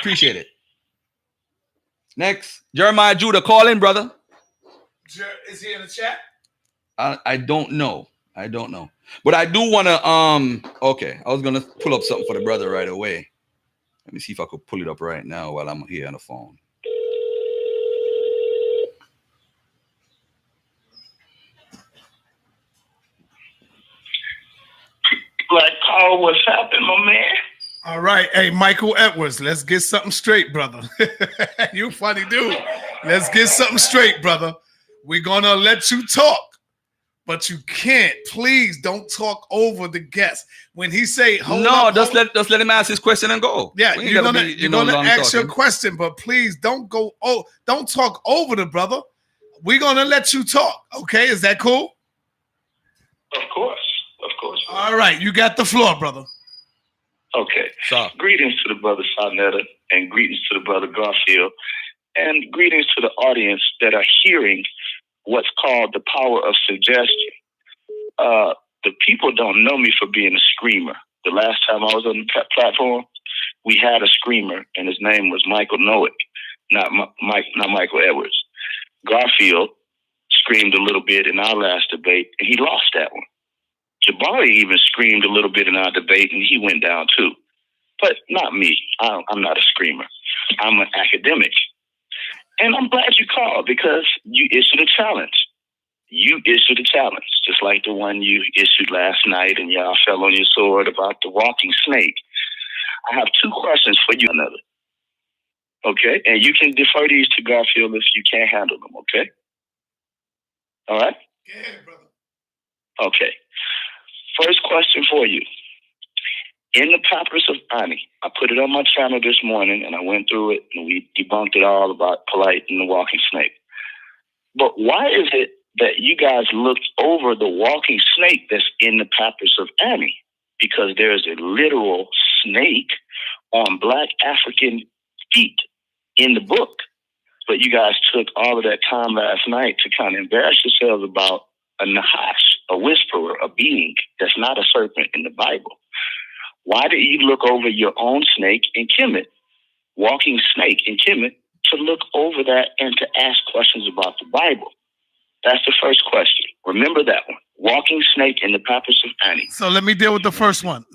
Appreciate it. Next, Jeremiah Judah, call in, brother. Is he in the chat? I don't know. But I do want to, okay, I was going to pull up something for the brother right away. Let me see if I could pull it up right now while I'm here on the phone. Like, Paul, what's happening, my man? All right. Hey, Michael Edwards, let's get something straight, brother. You funny dude. Let's get something straight, brother. We're going to let you talk, but you can't. Please don't talk over the guest. When he say, just let him ask his question and go. Yeah, you're gonna ask your question, but please don't talk over the brother. We're going to let you talk. Okay, is that cool? Of course. All right, you got the floor, brother. Okay. Greetings to the brother Sonetta, and greetings to the brother Garfield, and greetings to the audience that are hearing what's called the power of suggestion. The people don't know me for being a screamer. The last time I was on the platform, we had a screamer, and his name was Michael Nowick, not Michael Edwards. Garfield screamed a little bit in our last debate, and he lost that one. Jabari even screamed a little bit in our debate, and he went down too. But not me. I'm not a screamer. I'm an academic. And I'm glad you called because you issued a challenge. Just like the one you issued last night, and y'all fell on your sword about the walking snake. I have two questions for you, another. Okay? And you can defer these to Garfield if you can't handle them, okay? All right? Yeah, brother. Okay. First question for you. In the Papyrus of Ani, I put it on my channel this morning, and I went through it, and we debunked it all about polite and the walking snake. But why is it that you guys looked over the walking snake that's in the Papyrus of Ani? Because there's a literal snake on Black African feet in the book. But you guys took all of that time last night to kind of embarrass yourselves about a nahash, a whisperer, a being that's not a serpent in the Bible. Why did you look over your own snake in Kemet, walking snake in Kemet, to look over that and to ask questions about the Bible? That's the first question. Remember that one. Walking snake in the Papyrus of Ani. So let me deal with the first one.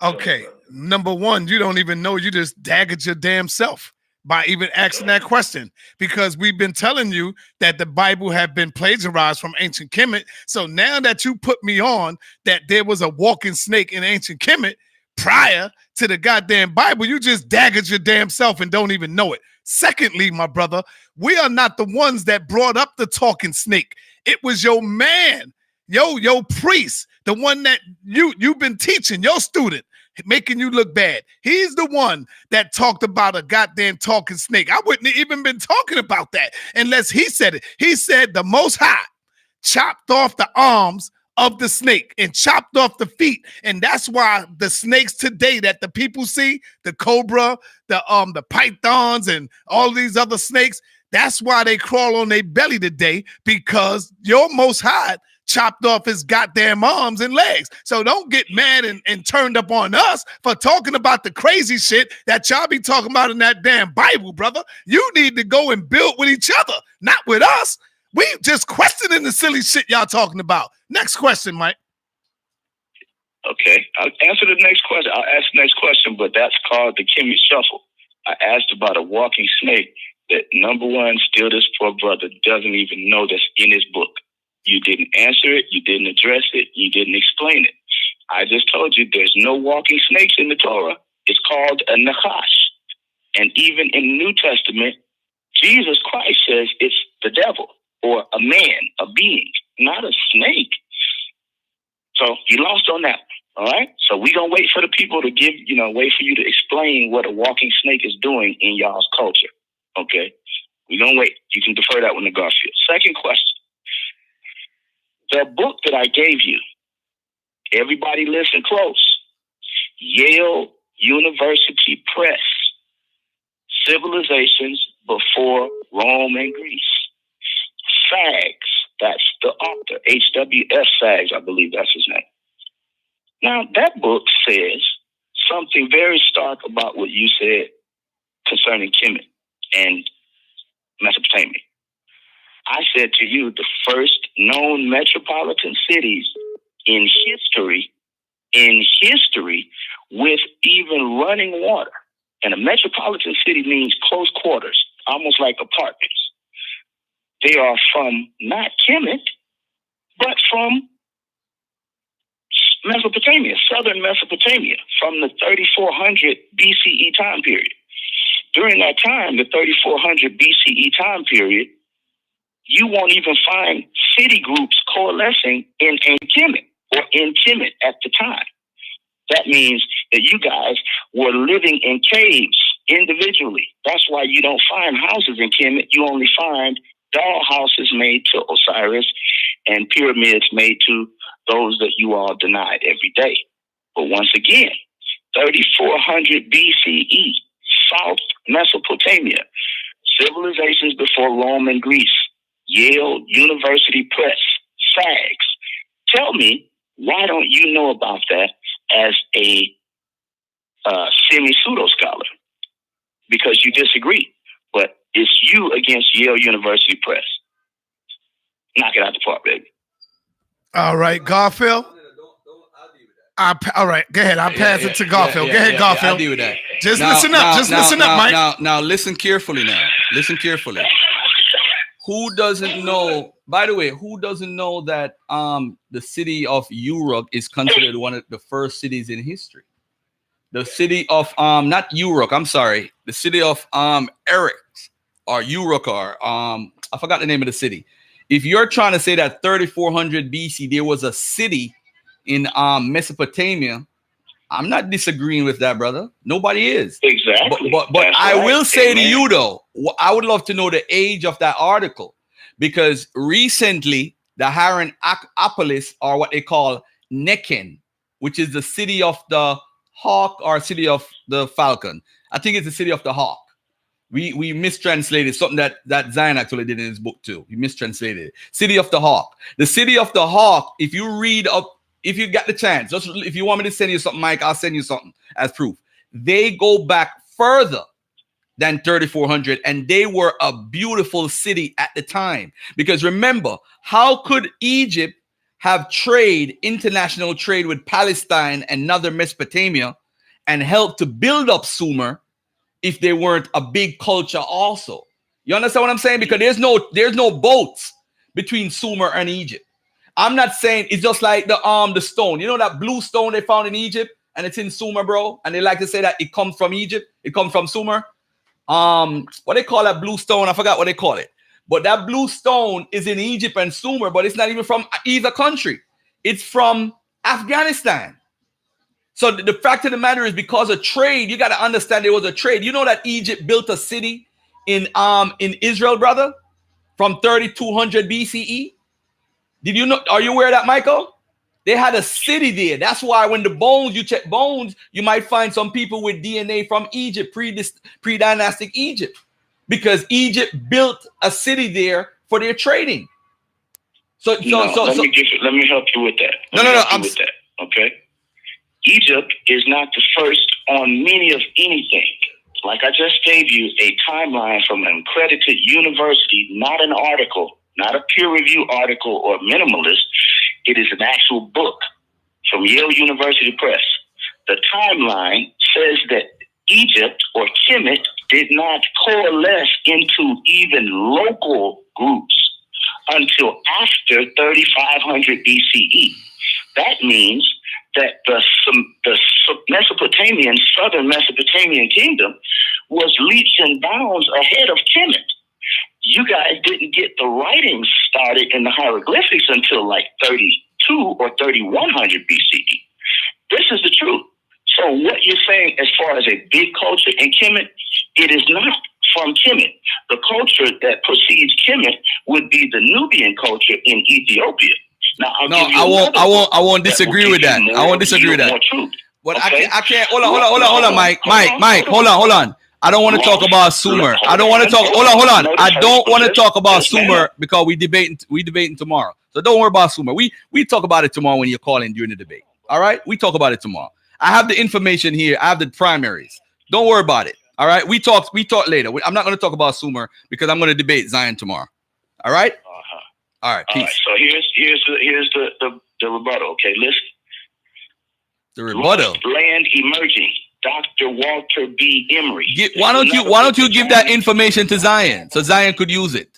Okay. Number one, you don't even know. You just daggered your damn self by even asking that question, because we've been telling you that the Bible had been plagiarized from ancient Kemet. So now that you put me on that there was a walking snake in ancient Kemet prior to the goddamn Bible, you just daggered your damn self and don't even know it. Secondly, my brother, we are not the ones that brought up the talking snake. It was your man, your priest, the one that you've been teaching, your student, making you look bad. He's the one that talked about a goddamn talking snake. I wouldn't have even been talking about that unless he said it. He said the Most High chopped off the arms of the snake and chopped off the feet. And that's why the snakes today that the people see, the cobra, the pythons, and all these other snakes, that's why they crawl on their belly today, because your Most High chopped off his goddamn arms and legs. So don't get mad and turned up on us for talking about the crazy shit that y'all be talking about in that damn Bible, brother. You need to go and build with each other, not with us. We just questioning the silly shit y'all talking about. Next question, Mike. Okay, I'll answer the next question. I'll ask the next question, but that's called the Kemet Shuffle. I asked about a walking snake that, number one, still this poor brother doesn't even know that's in his book. You didn't answer it. You didn't address it. You didn't explain it. I just told you there's no walking snakes in the Torah. It's called a nachash. And even in the New Testament, Jesus Christ says it's the devil or a man, a being, not a snake. So you lost on that. All right. So we're going to wait for the people to wait for you to explain what a walking snake is doing in y'all's culture. Okay. We're going to wait. You can defer that one to Garfield. Second question. The book that I gave you, everybody listen close. Yale University Press, Civilizations Before Rome and Greece. Sags, that's the author, H.W.S. Sags, I believe that's his name. Now, that book says something very stark about what you said concerning Kemet and Mesopotamia. I said to you, the first known metropolitan cities in history with even running water. And a metropolitan city means close quarters, almost like apartments. They are from not Kemet, but from Mesopotamia, southern Mesopotamia, from the 3400 BCE time period. During that time, the 3400 BCE time period, you won't even find city groups coalescing in Kemet or in Kemet at the time. That means that you guys were living in caves individually. That's why you don't find houses in Kemet. You only find doll houses made to Osiris and pyramids made to those that you all denied every day. But once again, 3400 BCE, South Mesopotamia, civilizations before Rome and Greece, Yale University Press, SAGS. Tell me, why don't you know about that as a semi-pseudo scholar? Because you disagree, but it's you against Yale University Press. Knock it out the park, baby. All right, Garfield. All right, go ahead. I'll pass it to Garfield. Go ahead, Garfield. I'll deal with that. Just listen up, Mike. Now, listen carefully now. Listen carefully. Who doesn't know, by the way, who doesn't know that the city of Uruk is considered one of the first cities in history? The city of, not Uruk, I'm sorry. The city of Erech or Uruk or, I forgot the name of the city. If you're trying to say that 3400 BC, there was a city in Mesopotamia, I'm not disagreeing with that, brother. Nobody is. Exactly. But I will say to you, though, I would love to know the age of that article, because recently the Hierapolis, or what they call Nechen, which is the city of the hawk or city of the falcon. I think it's the city of the hawk. We mistranslated something that Zion actually did in his book too. He mistranslated it. City of the hawk. The city of the hawk, if you read up, if you got the chance, just if you want me to send you something, Mike, I'll send you something as proof. They go back further than 3400, and they were a beautiful city at the time. Because remember, how could Egypt have trade, international trade with Palestine and northern Mesopotamia and help to build up Sumer if they weren't a big culture also? You understand what I'm saying? Because there's no boats between Sumer and Egypt. I'm not saying it's just like the stone. You know that blue stone they found in Egypt and it's in Sumer, bro? And they like to say that it comes from Egypt. It comes from Sumer. What they call that blue stone? I forgot what they call it. But that blue stone is in Egypt and Sumer, but it's not even from either country. It's from Afghanistan. So the fact of the matter is, because of trade, you got to understand there was a trade. You know that Egypt built a city in Israel, brother, from 3200 BCE. Did you know? Are you aware of that, Michael? They had a city there. That's why when the bones, you check bones, you might find some people with DNA from Egypt, pre-dynastic Egypt, because Egypt built a city there for their trading. Let me help you with that. Okay. Egypt is not the first on many of anything. Like I just gave you a timeline from an accredited university, not an article, not a peer-review article or minimalist. It is an actual book from Yale University Press. The timeline says that Egypt or Kemet did not coalesce into even local groups until after 3500 BCE. That means that the Mesopotamian, southern Mesopotamian kingdom was leaps and bounds ahead of Kemet. You guys didn't get the writings started in the hieroglyphics until like 32 or 3100 BCE. This is the truth. So what you're saying as far as a big culture in Kemet, it is not from Kemet. The culture that precedes Kemet would be the Nubian culture in Ethiopia. Now, I won't disagree with that. I won't disagree with that. But okay? I can't. Hold on, Mike, hold on. I don't want to talk about Sumer. I don't want to talk. Hold on. I don't want to talk about Sumer because we debating tomorrow. So don't worry about Sumer. We talk about it tomorrow when you're calling during the debate. All right, we talk about it tomorrow. I have the information here. I have the primaries. Don't worry about it. All right. We talk later. I'm not going to talk about Sumer because I'm going to debate Zion tomorrow. All right. All right. Peace. All right, so here's the rebuttal. Okay, listen. The rebuttal. Land emerging. Dr. Walter B. Emery. Why don't you give that information to Zion so Zion could use it?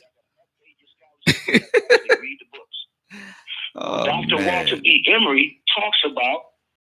Read the books. Oh, Dr. man. Walter B. Emery talks about